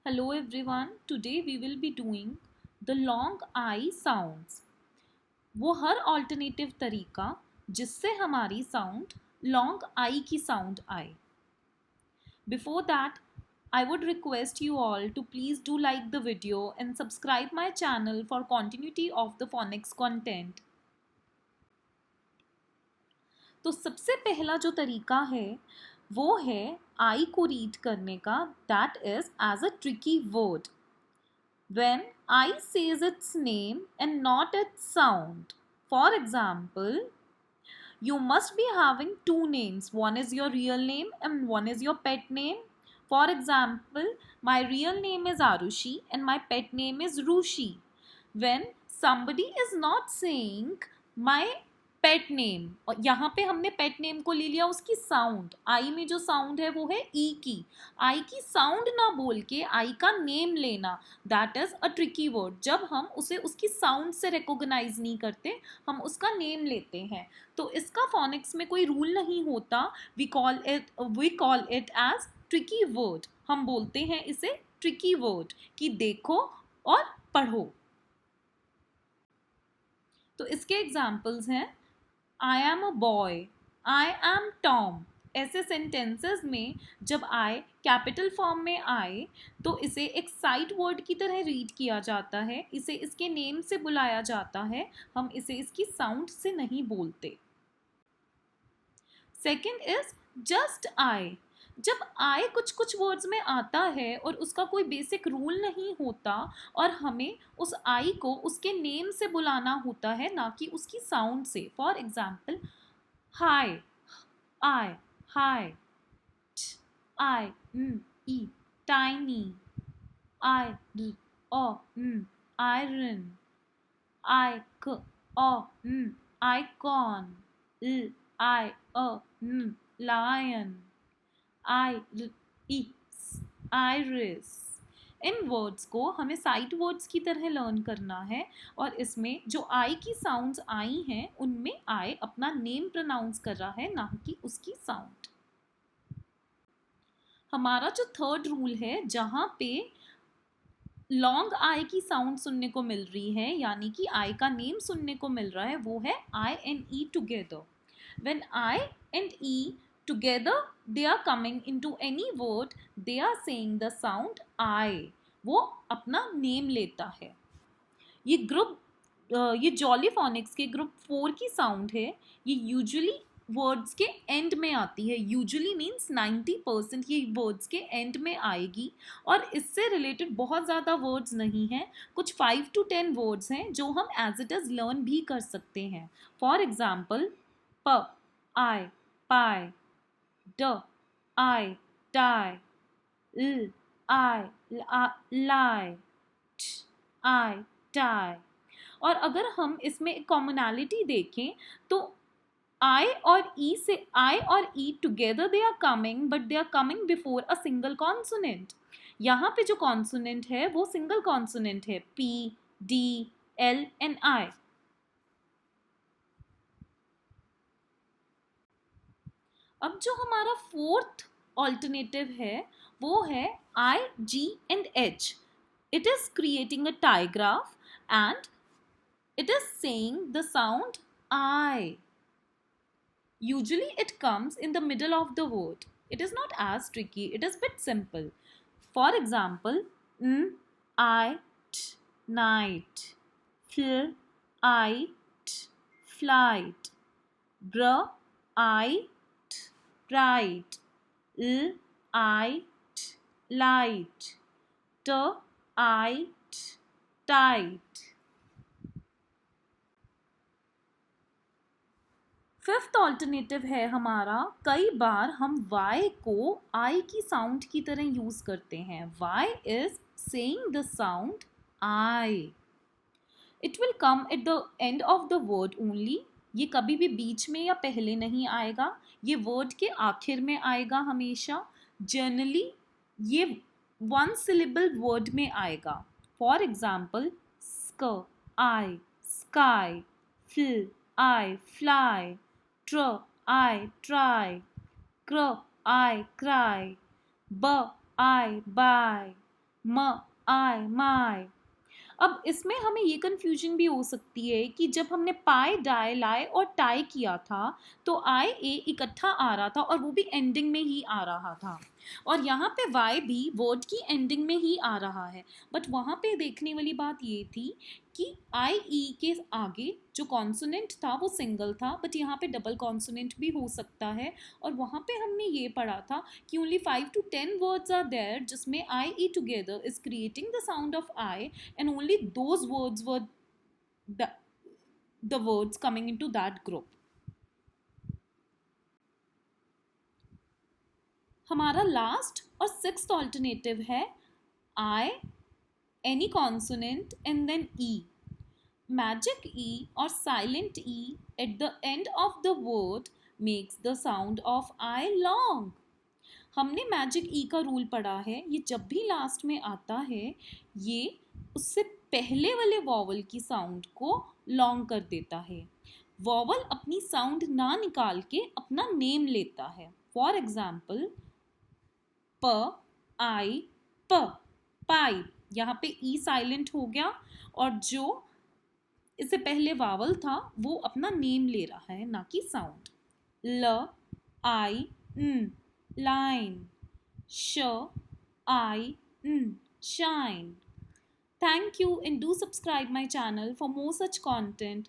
Hello everyone, today we will be doing the long I sounds. वो हर alternative तरीका जिससे हमारी साउंड लॉन्ग आई की साउंड आए. Before that, I would request you all to please do like the video and subscribe my channel for continuity of the phonics content. तो सबसे पहला जो तरीका है वो है आई को रीड करने का, that is as a tricky word. When I says its name and not its sound. For example, you must be having two names. One is your real name and one is your pet name. For example, my real name is Arushi and my pet name is Rushi. When somebody is not saying my pet name, और यहाँ पे हमने pet name को ले लिया उसकी sound. आई में जो साउंड है वो है ई की. आई की साउंड ना बोल के आई का नेम लेना, that is a tricky word. जब हम उसे उसकी साउंड से रिकॉग्नाइज नहीं करते, हम उसका नेम लेते हैं. तो इसका फोनिक्स में कोई रूल नहीं होता. We call it as tricky word. हम बोलते हैं इसे ट्रिकी वर्ड कि देखो और पढ़ो. तो इसके एग्जाम्पल्स हैं I am a boy, I am Tom. ऐसे सेंटेंसेस में जब आई कैपिटल फॉर्म में आए तो इसे एक साइड वर्ड की तरह रीड किया जाता है. इसे इसके नेम से बुलाया जाता है, हम इसे इसकी साउंड से नहीं बोलते. Second is just I. जब आई कुछ कुछ वर्ड्स में आता है और उसका कोई बेसिक रूल नहीं होता और हमें उस आई को उसके नेम से बुलाना होता है, ना कि उसकी साउंड से. For example, high, I, high, I, E, tiny, I, O, iron, I, क, O, icon, I, lion, iris. इन वर्ड्स को हमें साइड वर्ड्स की तरह लर्न करना है और इसमें जो आई की साउंड्स आई हैं उनमें आई अपना नेम प्रोनाउंस कर रहा है, ना कि उसकी साउंड. हमारा जो थर्ड रूल है जहाँ पे लॉन्ग आई की साउंड सुनने को मिल रही है, यानी कि आई का नेम सुनने को मिल रहा है, वो है I and E together. When I and E together they are coming into any word, they are saying the sound I. वो अपना नेम लेता है. ये जॉली फोनिक्स के ग्रुप 4 की साउंड है. ये यूजुअली वर्ड्स के एंड में आती है. यूजुअली मीन्स 90% ये वर्ड्स के एंड में आएगी और इससे रिलेटेड बहुत ज़्यादा वर्ड्स नहीं हैं. कुछ 5 to 10 वर्ड्स हैं जो हम एज इट इज़ लर्न भी कर सकते हैं. फॉर एग्जाम्पल, प, आई, पाई, D, I, die, L, I, lie, T, I, die. और अगर हम इसमें एक कॉमनैलिटी देखें तो I और E से I और E together they are coming, but they are coming before a single consonant. यहाँ पे जो कॉन्सोनेंट है वो सिंगल कॉन्सोनेंट है, P, D, L and I. अब जो हमारा फोर्थ ऑल्टरनेटिव है वो है I, G and H. It is creating a trigraph and it is saying the sound I. Usually it comes in the middle of the word. It is not as tricky, it is bit simple. For example, I, t, night, fl, I, t, flight, br, I, right, l, I, t, light, t, I, t, tight. Fifth alternative है हमारा, कई बार हम y को I की sound की तरह use करते हैं. y is saying the sound I. It will come eight the end of the word only. ये कभी भी बीच में या पहले नहीं आएगा, ये वर्ड के आखिर में आएगा हमेशा. जनरली ये वन सिलेबल वर्ड में आएगा. फॉर एग्जाम्पल, स्क, आई, स्काई, फ्ल, I, fly, tr, I, try, cr, I, cry, b, I, buy, म, आई, माई। अब इसमें हमें ये कन्फ्यूजन भी हो सकती है कि जब हमने पाई, डाई, लाई और टाई किया था तो आई ए इकट्ठा आ रहा था और वो भी एंडिंग में ही आ रहा था, और यहाँ पे वाई भी वर्ड की एंडिंग में ही आ रहा है। बट वहाँ पे देखने वाली बात ये थी कि आई ई के आगे जो कॉन्सोनेंट था वो सिंगल था, बट यहाँ पे डबल कॉन्सोनेंट भी हो सकता है। और वहाँ पे हमने ये पढ़ा था कि only 5 to 10 words are there जिसमें I E together is creating the sound of I, and only those words were the, the words coming into that group. हमारा लास्ट और सिक्स्थ ऑल्टरनेटिव है I, any consonant and then E. Magic E और silent E at the end of the word makes the sound of I long. हमने magic E का rule पढ़ा है, ये जब भी लास्ट में आता है ये उससे पहले वाले वॉवल की साउंड को लॉन्ग कर देता है। वॉवल अपनी साउंड ना निकाल के अपना नेम लेता है। फॉर एग्जाम्पल प, आई, प, पाइप। यहाँ पे ई साइलेंट हो गया और जो इससे पहले वावल था वो अपना नेम ले रहा है, ना कि साउंड। ल, आई, न, line, sh, I, n, shine. Thank you and do subscribe my channel for more such content.